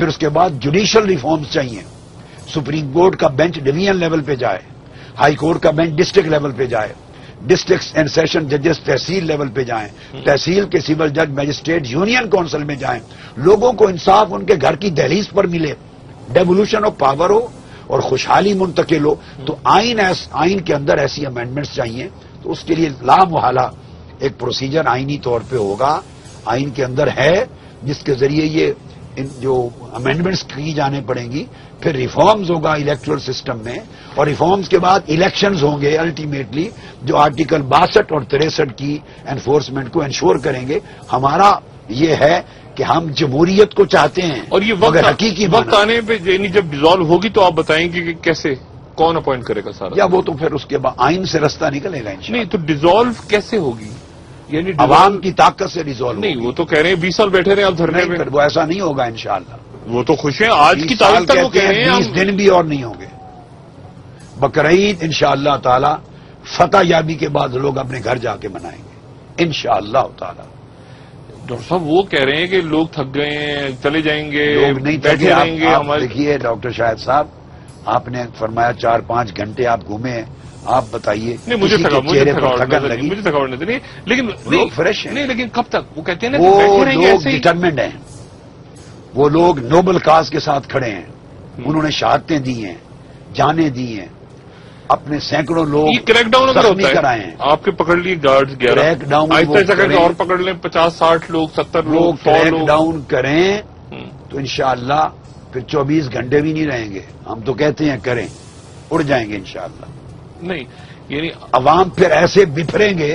پھر اس کے بعد جوڈیشل ریفارمز چاہیے. سپریم کورٹ کا بینچ ڈویژن لیول پہ جائے, ہائی کورٹ کا بینچ ڈسٹرکٹ لیول پہ جائے, ڈسٹرکٹ اینڈ سیشن ججز تحصیل لیول پہ جائیں, تحصیل کے سول جج میجسٹریٹ یونین کونسل میں جائیں, لوگوں کو انصاف ان کے گھر کی دہلیز پر ملے, ڈیوولوشن آف پاور ہو اور خوشحالی منتقل ہو. تو آئین کے اندر ایسی امینڈمنٹس چاہیے. تو اس کے لیے لامحالہ ایک پروسیجر آئینی طور پہ ہوگا, آئین کے اندر ہے, جس کے ذریعے یہ جو امینڈمنٹس کی جانے پڑیں گی. پھر ریفارمز ہوگا الیکٹورل سسٹم میں, اور ریفارمز کے بعد الیکشنز ہوں گے الٹیمیٹلی, جو آرٹیکل 62 اور 63 کی انفورسمنٹ کو انشور کریں گے. ہمارا یہ ہے کہ ہم جمہوریت کو چاہتے ہیں, اور یہ مگر حقیقی وقت آنے پہ یعنی جب ڈیزالو ہوگی تو آپ بتائیں گے کہ کیسے, کون اپوائنٹ کرے گا سارا, یا وہ تو پھر اس کے بعد آئین سے رستہ نکلے گا انشاءاللہ. نہیں تو ڈیزالو کیسے ہوگی, یعنی عوام کی طاقت سے ریزالو نہیں, وہ تو کہہ رہے ہیں 20 سال بیٹھے رہے آپ دھرنے میں, وہ ایسا نہیں ہوگا انشاءاللہ. وہ تو خوش ہیں آج کی تاریخ تک وہ کہہ رہے ہیں 20 دن بھی اور نہیں ہوں گے. بقرعید انشاءاللہ تعالی فتح یابی کے بعد لوگ اپنے گھر جا کے منائیں گے انشاءاللہ تعالی. ڈاکٹر صاحب وہ کہہ رہے ہیں کہ لوگ تھک گئے ہیں, چلے جائیں گے, لوگ نہیں بیٹھے رہیں گے. آپ دیکھیے ڈاکٹر شاہد صاحب, آپ نے فرمایا 4-5 گھنٹے آپ گھومے ہیں, آپ بتائیے مجھے تھکن لگی, مجھے تھکاوٹ نہیں, لیکن لوگ فریش ہیں. نہیں لیکن کب تک وہ کہتے ہیں نا وہ لوگ ڈٹرمنڈ ہیں, وہ لوگ نوبل کاز کے ساتھ کھڑے ہیں, انہوں نے شہادتیں دی ہیں, جانیں دی ہیں, اپنے سینکڑوں لوگ کریک ڈاؤن زخمی کرائے ہیں. آپ کے پکڑ لیے گارڈز 11 کریک ڈاؤن اور پکڑ لیں 50-60 لوگ 70 لوگ کریک ڈاؤن کریں تو انشاءاللہ پھر 24 گھنٹے بھی نہیں رہیں گے. ہم تو کہتے ہیں کریں, اڑ جائیں گے انشاءاللہ. نہیں یعنی عوام پھر ایسے بفریں گے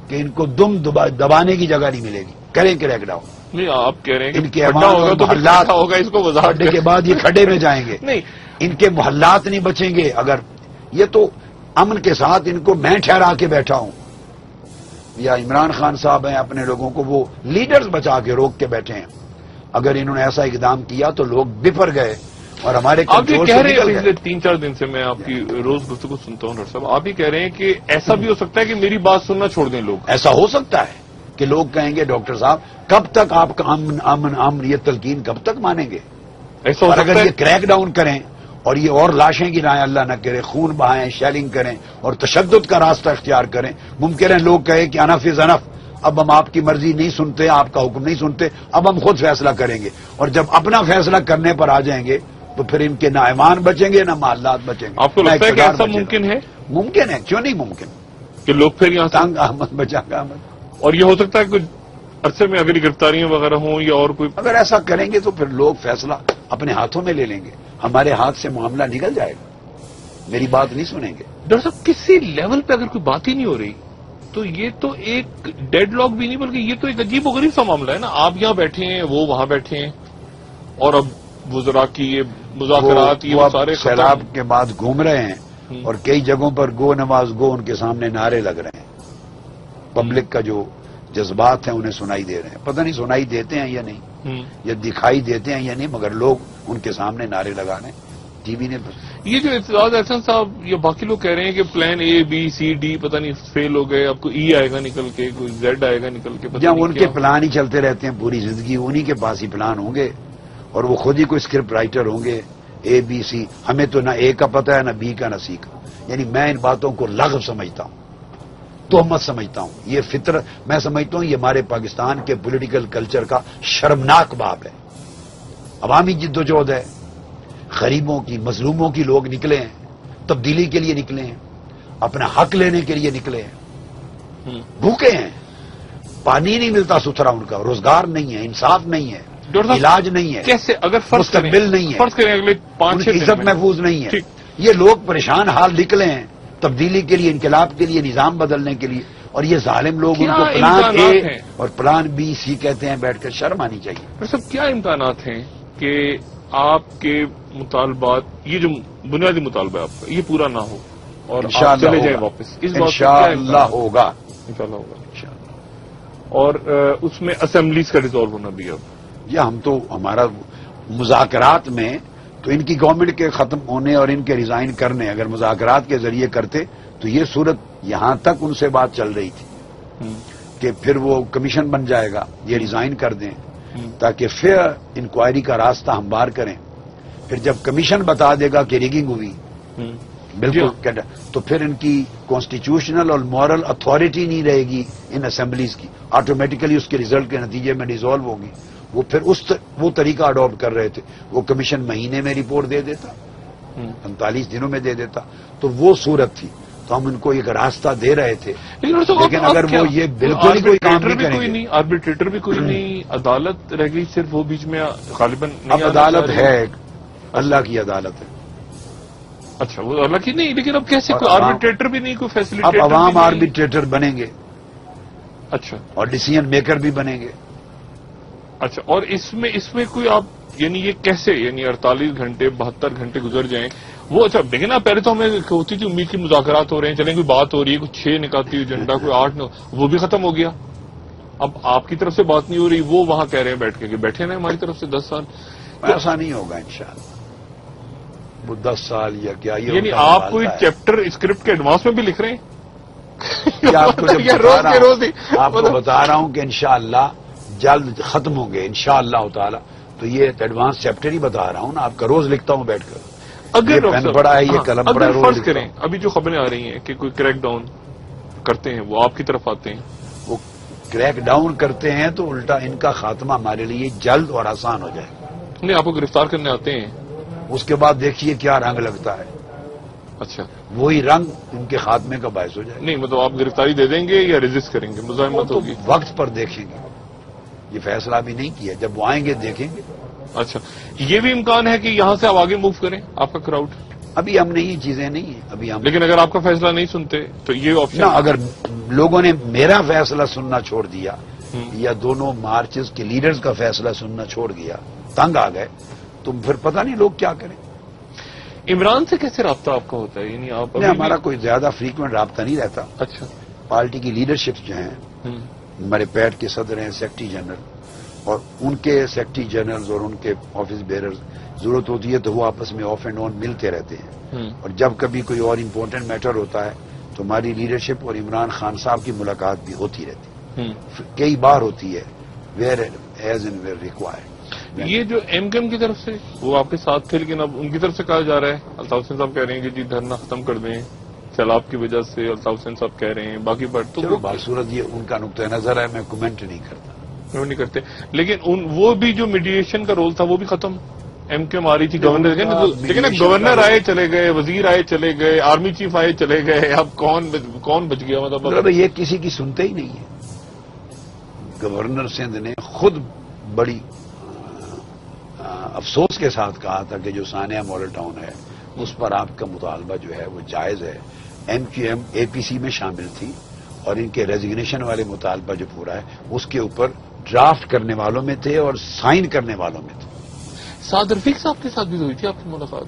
کہ ان کو دم دبانے کی جگہ نہیں ملے گی. کریں کریک ڈاؤن. نہیں آپ کہہ رہے ہیں ان کے ہوگا تو محلات ہوگا, اس کو وضاحت کے بعد یہ کھڈے میں جائیں گے. نہیں ان کے محلات نہیں بچیں گے. اگر یہ تو امن کے ساتھ ان کو میں ٹھہرا کے بیٹھا ہوں, یا عمران خان صاحب ہیں اپنے لوگوں کو وہ لیڈرز بچا کے روک کے بیٹھے ہیں. اگر انہوں نے ایسا اقدام کیا تو لوگ بفر گئے اور ہمارے آپ یہ کہہ رہے ہیں پچھلے 3-4 دن سے میں آپ کی روز گفتگو سنتا ہوں ڈاکٹر صاحب, آپ یہ کہہ رہے ہیں کہ ایسا بھی ہو سکتا ہے کہ میری بات سننا چھوڑ دیں لوگ. ایسا ہو سکتا ہے کہ لوگ کہیں گے ڈاکٹر صاحب کب تک آپ کا امن یہ تلقین کب تک مانیں گے. ایسا ہو اگر یہ کریک ڈاؤن کریں اور یہ اور لاشیں گرائیں, اللہ نہ کرے, خون بہائیں, شیلنگ کریں اور تشدد کا راستہ اختیار کریں, ممکن ہے لوگ کہیں کہ انف از انف, اب ہم آپ کی مرضی نہیں سنتے, آپ کا حکم نہیں سنتے, اب ہم خود فیصلہ کریں گے. اور جب اپنا فیصلہ کرنے پر آ جائیں گے تو پھر ان کے نہ ایمان بچیں گے نہ محلات بچیں گے. آپ کو لگتا ہے کہ ایسا ممکن ہے؟ ممکن ہے, کیوں نہیں ممکن کہ لوگ پھر یہاں تنگ احمد بچا گا احمد. اور یہ ہو سکتا ہے کہ عرصے میں اگر گرفتاریاں وغیرہ ہوں یا اور کوئی, اگر ایسا کریں گے تو پھر لوگ فیصلہ اپنے ہاتھوں میں لے لیں گے, ہمارے ہاتھ سے معاملہ نکل جائے گا, میری بات نہیں سنیں گے. ڈاکٹر صاحب کسی لیول پہ اگر کوئی بات ہی نہیں ہو رہی تو یہ تو ایک ڈیڈ لاک بھی نہیں بلکہ یہ تو ایک عجیب و غریب سا معاملہ ہے نا. آپ یہاں بیٹھے ہیں, وہ وہاں بیٹھے ہیں, اور اب وزراء کی یہ مذاکرات یہ سارے سیلاب کے بعد گھوم رہے ہیں اور کئی جگہوں پر گو نواز گو ان کے سامنے نعرے لگ رہے ہیں. پبلک کا جو جذبات ہیں انہیں سنائی دے رہے ہیں. پتہ نہیں سنائی دیتے ہیں یا نہیں, یا دکھائی دیتے ہیں یا نہیں, مگر لوگ ان کے سامنے نعرے لگا رہے ہیں. ٹی وی نے یہ جو اعتزاز احسن صاحب یا باقی لوگ کہہ رہے ہیں کہ پلان اے بی سی ڈی پتہ نہیں فیل ہو گئے, اب کوئی ای آئے گا نکل کے, کوئی زیڈ آئے گا نکل کے, جب ان کے پلان ہی چلتے رہتے ہیں پوری زندگی, انہی کے پاس ہی پلان ہوں گے اور وہ خود ہی کوئی اسکرپٹ رائٹر ہوں گے. اے بی سی, ہمیں تو نہ اے کا پتہ ہے نہ بی کا نہ سی کا. یعنی میں ان باتوں کو لغو سمجھتا ہوں, تہمت سمجھتا ہوں. یہ فطرت میں سمجھتا ہوں یہ ہمارے پاکستان کے پولیٹیکل کلچر کا شرمناک باب ہے. عوامی جدوجہد ہے, غریبوں کی مظلوموں کی لوگ نکلے ہیں, تبدیلی کے لیے نکلے ہیں, اپنا حق لینے کے لیے نکلے ہیں, بھوکے ہیں, پانی نہیں ملتا ستھرا, ان کا روزگار نہیں ہے, انصاف نہیں ہے, علاج نہیں ہے, کیسے اگر مستقبل نہیں ہے, فرض کریں اگلے 5-6 دن عزت محفوظ نہیں ہے. یہ لوگ پریشان حال نکلے ہیں تبدیلی کے لیے, انقلاب کے لیے, نظام بدلنے کے لیے, اور یہ ظالم لوگ ان کو پلان اے اور پلان بی سی کہتے ہیں. بیٹھ کر شرم آنی چاہیے. ڈاکٹر صاحب کیا امکانات ہیں کہ آپ کے مطالبات, یہ جو بنیادی مطالبہ ہے آپ کا, یہ پورا نہ ہو اور آپ چلے جائیں واپس؟ اس بات انشاءاللہ ہوگا, انشاءاللہ ہوگا. اور اس میں اسمبلیز کا ڈیزالو ہونا بھی اب, یا ہم تو ہمارا مذاکرات میں تو ان کی گورنمنٹ کے ختم ہونے اور ان کے ریزائن کرنے, اگر مذاکرات کے ذریعے کرتے تو یہ صورت یہاں تک ان سے بات چل رہی تھی کہ پھر وہ کمیشن بن جائے گا, یہ ریزائن کر دیں, تاکہ فیئر انکوائری کا راستہ ہموار کریں. پھر جب کمیشن بتا دے گا کہ ریگنگ ہوئی بالکل تو پھر ان کی کانسٹیٹیوشنل اور مورل اتھارٹی نہیں رہے گی ان اسمبلیز کی, آٹومیٹیکلی اس کے ریزلٹ کے نتیجے میں ڈیزالو ہوگی. وہ پھر وہ طریقہ اڈاپٹ کر رہے تھے, وہ کمیشن مہینے میں رپورٹ دے دیتا, 45 دنوں میں دے دیتا, تو وہ صورت تھی. تو ہم ان کو ایک راستہ دے رہے تھے, لیکن اگر وہ یہ بالکل ہی کوئی کام نہیں کریں گے. آربیٹریٹر بھی کوئی نہیں, عدالت رہ گئی صرف وہ بیچ میں غالباً. اب عدالت ہے, اللہ کی عدالت ہے. اچھا وہ اللہ کی نہیں, لیکن اب کیسے کوئی آربیٹریٹر بھی نہیں, کوئی فیسلیٹیٹر. اب عوام آربیٹریٹر بنیں گے. اچھا, اور ڈیسیژن میکر بھی بنیں گے. اچھا, اور اس میں کوئی آپ یعنی یہ کیسے, یعنی 48 گھنٹے 72 گھنٹے گزر جائیں وہ. اچھا دیکھیں نا, پہلے تو ہمیں ہوتی تھی امید کی مذاکرات ہو رہے ہیں, چلیں کوئی بات ہو رہی ہے, کوئی 6 نکالتی ہوئی ایجنڈا, کوئی 8 وہ بھی ختم ہو گیا. اب آپ کی طرف سے بات نہیں ہو رہی, وہ وہاں کہہ رہے ہیں بیٹھ کے کہ بیٹھے نا ہماری طرف سے 10 سال. ایسا نہیں ہوگا انشاءاللہ, وہ 10 سال یا کیا, یعنی آپ کوئی چیپٹر اسکرپٹ کے ایڈوانس میں بھی لکھ رہے ہیں. آپ کو بتا رہا ہوں کہ انشاءاللہ جلد ختم ہوں گے انشاءاللہ تعالی. تو یہ ایڈوانس چیپٹر ہی بتا رہا ہوں نا, آپ کا روز لکھتا ہوں بیٹھ کر. اگر پین پڑا ہے, یہ قلم پڑا ہے, روز فرض کریں ابھی جو خبریں آ رہی ہیں کہ کوئی کریک ڈاؤن کرتے ہیں, وہ آپ کی طرف آتے ہیں. وہ کریک ڈاؤن کرتے ہیں تو الٹا ان کا خاتمہ ہمارے لیے جلد اور آسان ہو جائے. نہیں, آپ کو گرفتار کرنے آتے ہیں, اس کے بعد دیکھیے کیا رنگ لگتا ہے. اچھا, وہی رنگ ان کے خاتمے کا باعث ہو جائے. نہیں مطلب آپ گرفتاری دے دیں گے یا ریزسٹ کریں گے, مزاحمت ہوگی. وقت پر دیکھیں گے, یہ فیصلہ بھی نہیں کیا, جب وہ آئیں گے دیکھیں گے. اچھا, یہ بھی امکان ہے کہ یہاں سے آپ آگے موو کریں آپ کا کراؤڈ. ابھی ہم نے یہ چیزیں نہیں ہیں ابھی ہم. لیکن اگر آپ کا فیصلہ نہیں سنتے تو یہ آپشن, اگر لوگوں نے میرا فیصلہ سننا چھوڑ دیا یا دونوں مارچز کے لیڈرز کا فیصلہ سننا چھوڑ دیا, تنگ آ گئے, تو پھر پتہ نہیں لوگ کیا کریں. عمران سے کیسے رابطہ آپ کا ہوتا ہے, یعنی آپ ہمارا کوئی زیادہ فریکوینٹ رابطہ نہیں رہتا. اچھا, پارٹی کی لیڈرشپ جو ہیں, ہمارے پیٹ کے صدر ہیں سیکرٹری جنرل, اور ان کے سیکرٹری جنرلز اور ان کے آفس بیئرز, ضرورت ہوتی ہے تو وہ آپس میں آف اینڈ آن ملتے رہتے ہیں. اور جب کبھی کوئی اور امپورٹنٹ میٹر ہوتا ہے تو ہماری لیڈرشپ اور عمران خان صاحب کی ملاقات بھی ہوتی رہتی ہے, کئی بار ہوتی ہے, where as and where required. یہ جو ایم کیم کی طرف سے وہ آپ کے ساتھ تھے, لیکن اب ان کی طرف سے کہا جا رہا ہے, الطاف حسین صاحب کہہ رہے ہیں کہ جی دھرنا ختم کر دیں, سیلاب کی وجہ سے الطاف حسین صاحب کہہ رہے ہیں, باقی بات تو صورت یہ ان کا نقطۂ نظر ہے, میں کمنٹ نہیں کرتا. وہ نہیں کرتے, لیکن وہ بھی جو میڈیشن کا رول تھا وہ بھی ختم. ایم کیو آ رہی تھی گورنر, لیکن گورنر آئے چلے گئے, وزیر آئے چلے گئے, آرمی چیف آئے چلے گئے, اب کون بچ گیا. مطلب یہ کسی کی سنتے ہی نہیں ہے. گورنر سندھ نے خود بڑی افسوس کے ساتھ کہا تھا کہ جو ثانیہ ماڈل ٹاؤن ہے اس پر آپ کا مطالبہ جو ہے وہ جائز ہے. ایم کیو ایم اے پی سی میں شامل تھی, اور ان کے ریزگنیشن والے مطالبہ جو پورا ہے اس کے اوپر ڈرافٹ کرنے والوں میں تھے اور سائن کرنے والوں میں تھے. سعد رفیق صاحب کے ساتھ بھی ہوئی تھی آپ کی ملاقات؟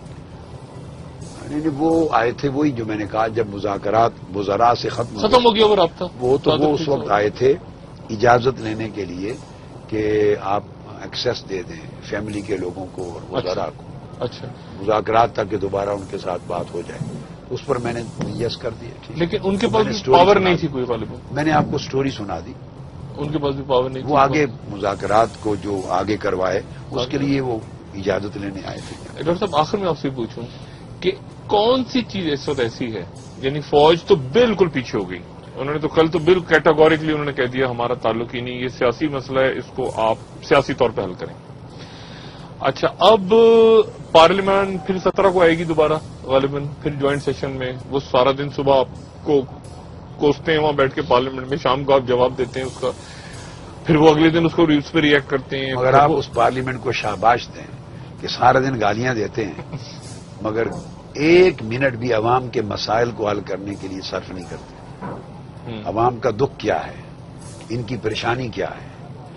وہ آئے تھے, وہی جو میں نے کہا جب مذاکرات وزراء سے ختم ہو گیا وہ رابطہ, وہ اس وقت آئے تھے اجازت لینے کے لیے کہ آپ ایکسیس دے دیں فیملی کے لوگوں کو اور وزراء کو. اچھا, مذاکرات تک کہ دوبارہ ان کے ساتھ بات ہو جائے. اس پر میں نے یس کر دیا. لیکن ان کے پاس پاور نہیں تھی کوئی غالباً. میں نے آپ کو سٹوری سنا دی, ان کے پاس بھی پاور نہیں تھی. وہ آگے مذاکرات کو جو آگے کروائے اس کے لیے وہ اجازت لینے آئے تھے. ڈاکٹر صاحب آخر میں آپ سے پوچھوں کہ کون سی چیز اس وقت ایسی ہے, یعنی فوج تو بالکل پیچھے ہو گئی, انہوں نے تو کل تو بالکل کیٹاگوریکلی انہوں نے کہہ دیا ہمارا تعلق ہی نہیں, یہ سیاسی مسئلہ ہے, اس کو آپ سیاسی طور پہ حل کریں. اچھا, اب پارلیمنٹ پھر 17 کو آئے گی دوبارہ غالباً, پھر جوائنٹ سیشن میں وہ سارا دن صبح آپ کو کوستے ہیں وہاں بیٹھ کے پارلیمنٹ میں, شام کو آپ جواب دیتے ہیں اس کا, پھر وہ اگلے دن اس کو ریوز پہ ریئیکٹ کرتے ہیں. مگر آپ اس پارلیمنٹ کو شاباش دیں کہ سارا دن گالیاں دیتے ہیں مگر 1 منٹ بھی عوام کے مسائل کو حل کرنے کے لیے صرف نہیں کرتے. عوام کا دکھ کیا ہے, ان کی پریشانی کیا ہے,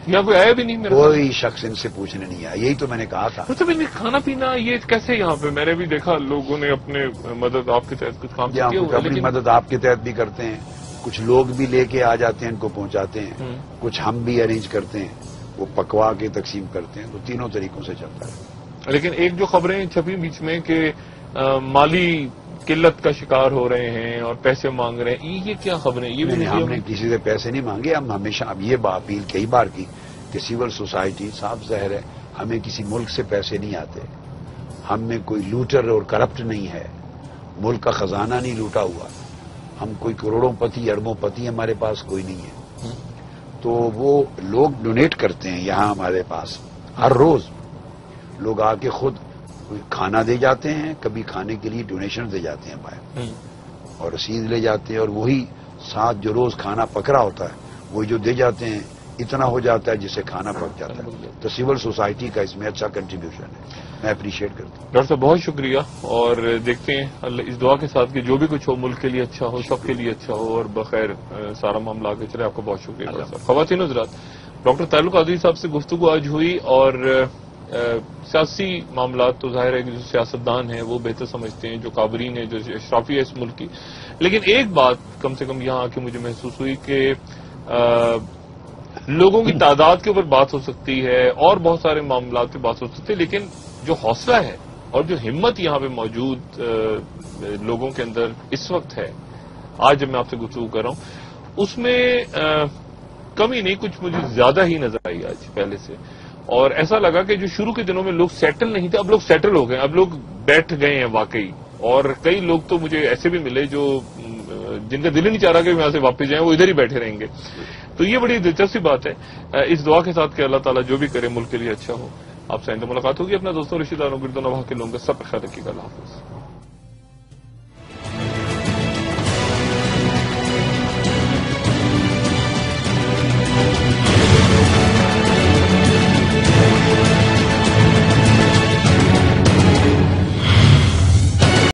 یہاں کوئی آیا بھی نہیں, میرا کوئی شخص ان سے پوچھنے نہیں آیا. یہی تو میں نے کہا تھا. مطلب کھانا پینا یہ کیسے یہاں پہ, میں نے بھی دیکھا لوگوں نے اپنے مدد آپ کے تحت کچھ کام کیا, اپنی مدد آپ کے تحت بھی کرتے ہیں, کچھ لوگ بھی لے کے آ جاتے ہیں, ان کو پہنچاتے ہیں, کچھ ہم بھی ارینج کرتے ہیں, وہ پکوا کے تقسیم کرتے ہیں. تو تینوں طریقوں سے چلتا ہے. لیکن ایک جو خبریں چھپی بیچ میں کہ مالی قلت کا شکار ہو رہے ہیں اور پیسے مانگ رہے ہیں, یہ کیا خبریں؟ یہ بھی ہم نے کسی سے پیسے نہیں مانگے. ہم ہمیشہ اب یہ اپیل کئی بار کی کہ سول سوسائٹی صاف ظاہر ہے ہمیں کسی ملک سے پیسے نہیں آتے، ہم میں کوئی لوٹر اور کرپٹ نہیں ہے، ملک کا خزانہ نہیں لوٹا ہوا، ہم کوئی کروڑوں پتی اربوں پتی ہمارے پاس کوئی نہیں ہے، تو وہ لوگ ڈونیٹ کرتے ہیں یہاں ہمارے پاس ہر روز، لوگ آ کے خود کھانا دے جاتے ہیں، کبھی کھانے کے لیے ڈونیشن دے جاتے ہیں باہر اور رسید لے جاتے ہیں، اور وہی ساتھ جو روز کھانا پک رہا ہوتا ہے وہی جو دے جاتے ہیں اتنا ہو جاتا ہے جسے کھانا پک جاتا ہے. تو سول سوسائٹی کا اس میں اچھا کنٹریبیوشن ہے، میں اپریشیٹ کرتا ہوں. ڈاکٹر صاحب بہت شکریہ، اور دیکھتے ہیں اللہ اس دعا کے ساتھ کہ جو بھی کچھ ہو ملک کے لیے اچھا ہو، سب کے لیے اچھا ہو اور بخیر سارا معاملہ آگے چلے. آپ کو بہت شکریہ ڈاکٹر صاحب. خواتین حضرات، ڈاکٹر طاہر القادری صاحب سے گفتگو آج ہوئی، اور سیاسی معاملات تو ظاہر ہے کہ جو سیاستدان ہیں وہ بہتر سمجھتے ہیں، جو کابرین ہیں، جو اشرافی ہے اس ملک کی. لیکن ایک بات کم سے کم یہاں آ کے مجھے محسوس ہوئی کہ لوگوں کی تعداد کے اوپر بات ہو سکتی ہے اور بہت سارے معاملات پہ بات ہو سکتی ہے، لیکن جو حوصلہ ہے اور جو ہمت یہاں پہ موجود لوگوں کے اندر اس وقت ہے، آج جب میں آپ سے گفتگو کر رہا ہوں، اس میں کمی نہیں، کچھ مجھے زیادہ ہی نظر آئی آج پہلے سے. اور ایسا لگا کہ جو شروع کے دنوں میں لوگ سیٹل نہیں تھے، اب لوگ سیٹل ہو گئے، اب لوگ بیٹھ گئے ہیں واقعی. اور کئی لوگ تو مجھے ایسے بھی ملے جو جن کا دل ہی نہیں چاہ رہا کہ یہاں سے واپس جائیں، وہ ادھر ہی بیٹھے رہیں گے. تو یہ بڑی دلچسپ بات ہے. اس دعا کے ساتھ کہ اللہ تعالیٰ جو بھی کرے ملک کے لیے اچھا ہو. آپ سے آئندہ ملاقات ہوگی. اپنا دوستوں رشتہ داروں گردوں نواح کے لوگوں کا سب خیال رکھیے گا. اللہ حافظ.